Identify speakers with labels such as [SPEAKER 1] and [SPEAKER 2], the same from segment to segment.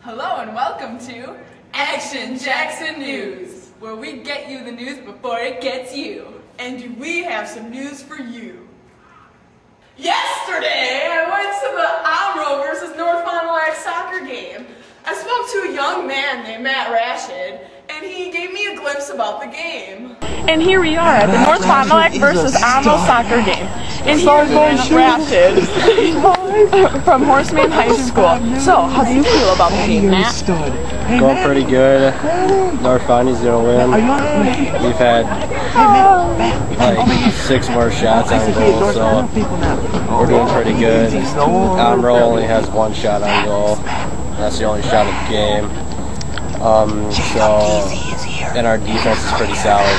[SPEAKER 1] Hello and welcome to Action Jackson News, where we get you the news before it gets you.
[SPEAKER 2] And we have some news for you.
[SPEAKER 1] Yesterday, I went to the Amro versus North Fond du Lac soccer game.
[SPEAKER 2] I spoke to a young man named Matt Rashid, and he gave me a glimpse about the game.
[SPEAKER 3] And here we are at the North Fond du Lac versus Amro soccer game. And here's Matt Rashid from Horseman High School. So, how do you feel about the game, Matt?
[SPEAKER 4] Going pretty good. North Fondy's gonna win. We've had like 6 more shots on goal, so we're doing pretty good. Amro only has 1 shot on goal. That's the only shot of the game. And our defense is pretty solid.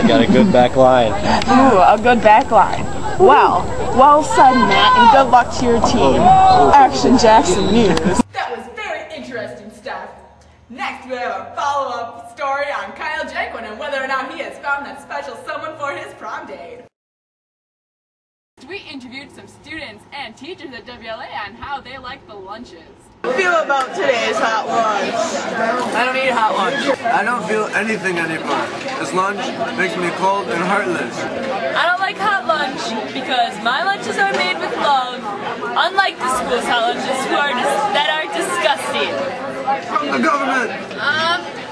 [SPEAKER 4] We got a good back line.
[SPEAKER 3] Ooh, a good back line. Well said, Matt, and good luck to your team. Action Jackson News.
[SPEAKER 1] That was very interesting stuff. Next, we have a follow-up story on Kyle Jackon and whether or not he has found that special someone for his prom date. We interviewed some students and teachers at WLA on how they like the lunches.
[SPEAKER 2] How do you feel about today's hot lunch?
[SPEAKER 5] I don't eat hot lunch. I don't feel anything anymore. This lunch makes me cold and heartless.
[SPEAKER 6] I don't like hot lunch because my lunches are made with love, unlike the school's hot lunches that are disgusting.
[SPEAKER 5] The government!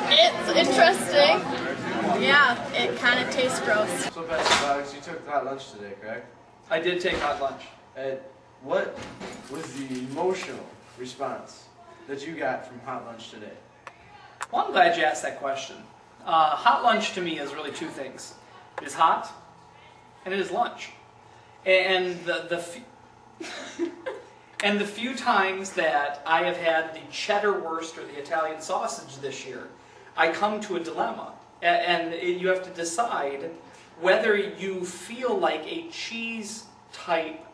[SPEAKER 7] It's interesting. Yeah, it kind of tastes gross.
[SPEAKER 5] So, Pastor Boggs, you took hot lunch today, correct?
[SPEAKER 8] I did take hot lunch.
[SPEAKER 5] And what was the emotional response that you got from hot lunch today?
[SPEAKER 8] Well, I'm glad you asked that question. Hot lunch to me is really 2 things. It is hot, and it is lunch. And and the few times that I have had the cheddar wurst or the Italian sausage this year, I come to a dilemma. And you have to decide whether you feel like a cheese-type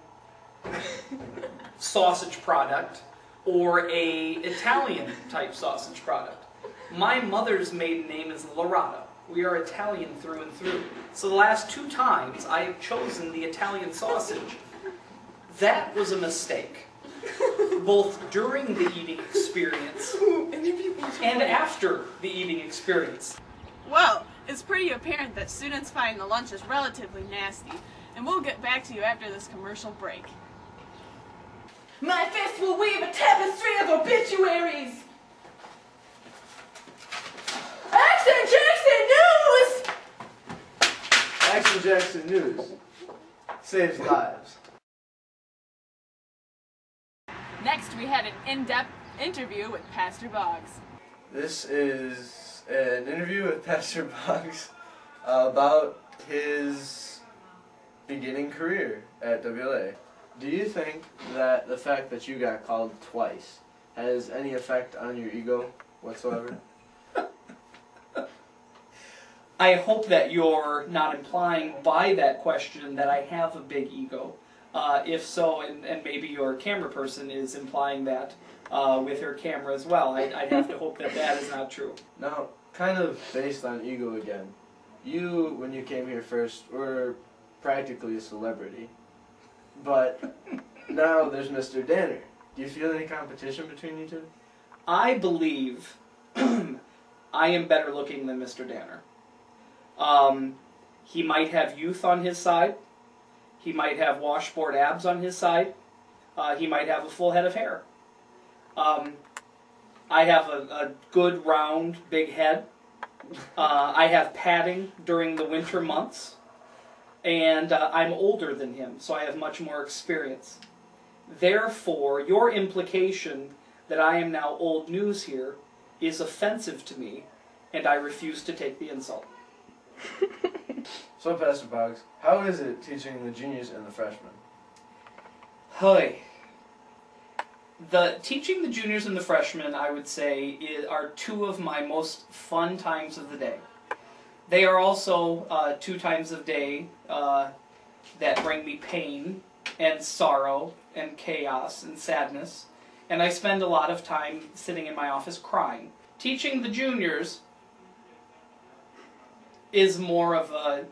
[SPEAKER 8] sausage product or a Italian-type sausage product. My mother's maiden name is Lorata. We are Italian through and through. So the last 2 times I have chosen the Italian sausage. That was a mistake. Both during the eating experience and after the eating experience.
[SPEAKER 2] Well, it's pretty apparent that students find the lunches relatively nasty, and we'll get back to you after this commercial break.
[SPEAKER 1] My fist will weave a tapestry of obituaries. Action Jackson News!
[SPEAKER 5] Action Jackson News saves lives.
[SPEAKER 1] Next, we had an in-depth interview with Pastor Boggs.
[SPEAKER 5] This is an interview with Pastor Boggs about his beginning career at WLA. Do you think that the fact that you got called twice has any effect on your ego whatsoever?
[SPEAKER 8] I hope that you're not implying by that question that I have a big ego. If so, and maybe your camera person is implying that with her camera as well, I'd have to hope that that is not true.
[SPEAKER 5] Now, kind of based on ego again, you, when you came here first, were practically a celebrity. But now there's Mr. Danner. Do you feel any competition between you two?
[SPEAKER 8] I believe I am better looking than Mr. Danner. He might have youth on his side. He might have washboard abs on his side. He might have a full head of hair. I have a good, round, big head. I have padding during the winter months. And I'm older than him, so I have much more experience. Therefore, your implication that I am now old news here is offensive to me, and I refuse to take the insult.
[SPEAKER 5] So, Pastor Boggs, how is it teaching the juniors and the freshmen?
[SPEAKER 8] Hey. Teaching the juniors and the freshmen, I would say, are 2 of my most fun times of the day. They are also 2 times of day that bring me pain and sorrow and chaos and sadness, and I spend a lot of time sitting in my office crying. Teaching the juniors is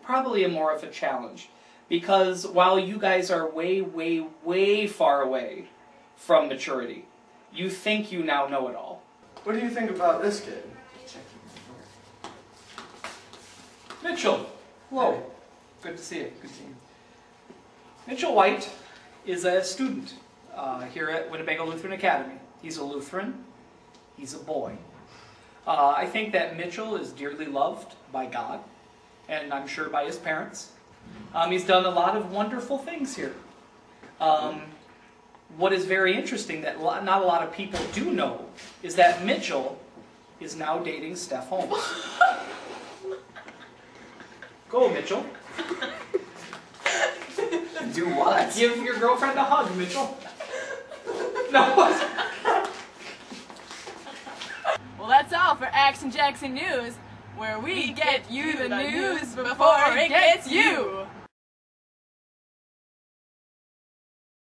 [SPEAKER 8] probably more of a challenge, because while you guys are way, way, way far away from maturity, you think you now know it all.
[SPEAKER 5] What do you think about this kid?
[SPEAKER 8] Mitchell. Hello. Good to see you. Good to see you. Mitchell White is a student here at Winnebago Lutheran Academy. He's a Lutheran. He's a boy. I think that Mitchell is dearly loved by God, and I'm sure by his parents. He's done a lot of wonderful things here. What is very interesting that not a lot of people do know is that Mitchell is now dating Steph Holmes. Go, Mitchell.
[SPEAKER 9] Do what?
[SPEAKER 8] Give your girlfriend a hug, Mitchell. No.
[SPEAKER 1] Well, that's all for Action Jackson News, where we get you the news before it gets you.